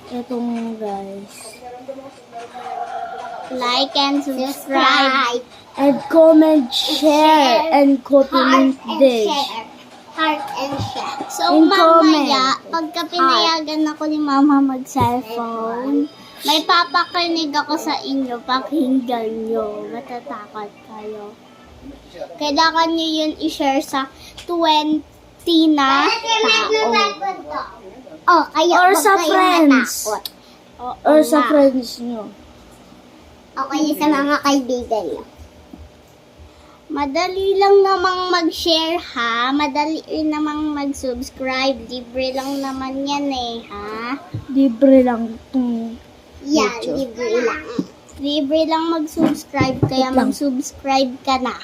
Ito mo guys. Like and subscribe. And comment, share, and copy link this. Heart and share. So, And mamaya, comment. pagka pinayagan ako ni Mama mag-cellphone, may papakinig ako sa inyo, pakinggan nyo. Matatakot kayo. Kailangan nyo yun i-share sa 20 na tao. Oh, kaya Or wag sa kayong friends. matakot. Or sa friends nyo. O kaya sa mga kaibigan nyo. Madali lang namang mag-share ha. Madali rin namang mag-subscribe. Libre lang naman yan ha. Libre lang itong Yan, YouTube. libre lang. Libre lang mag-subscribe, kaya Wait lang. mag-subscribe ka na.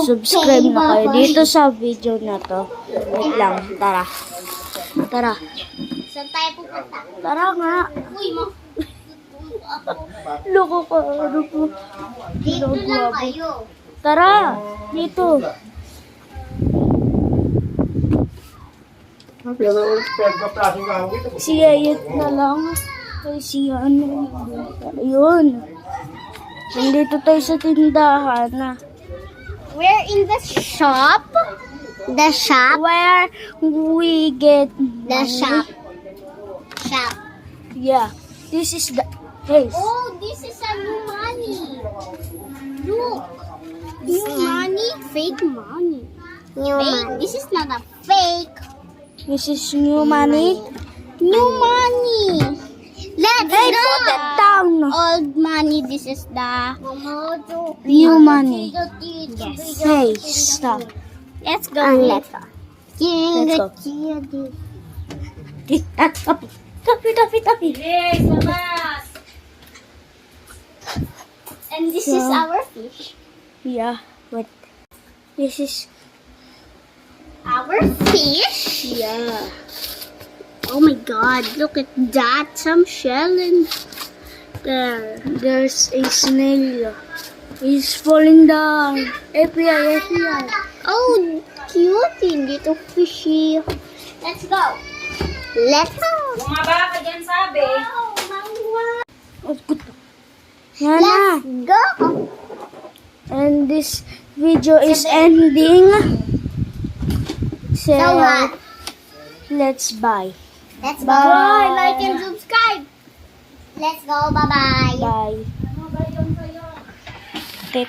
subscribe na kayo bye-bye. dito sa video na to. Wait lang, tara. Tara. Saan tayo pupunta? Tara nga. Uy, mo. Loko ka. Ano po? Dito lang kayo. Tara. Dito. Si Ayet na lang. Ay, si ano. Ayun. Nandito tayo sa tindahan na. We're in the shop. The shop? Where we get The money. shop. Shop. Yeah. This is the place. Oh, this is a new money. Look. New money? Fake money. New money. This is not a fake. This is new money. New money. Let's Hey, go. put it down. Old money. This is the New money. Yes. Hey, stop. Let's go. Let's Let's go. go. Tapi. Yes, labas. And this is So- our fish. Yeah, but this is Our fish? yeah. Oh my god, look at that. Some shell in there. There's a snail. He's falling down. FBI. Oh, cute. Little fishy. Let's go. Let's go. Bumaba ka dyan, sabi. Oh, good. Yan na. Let's go. And this video is ending. So, So what? let's buy. Let's go. Bye. Like and subscribe. Let's go. Bye-bye. Bye. Okay.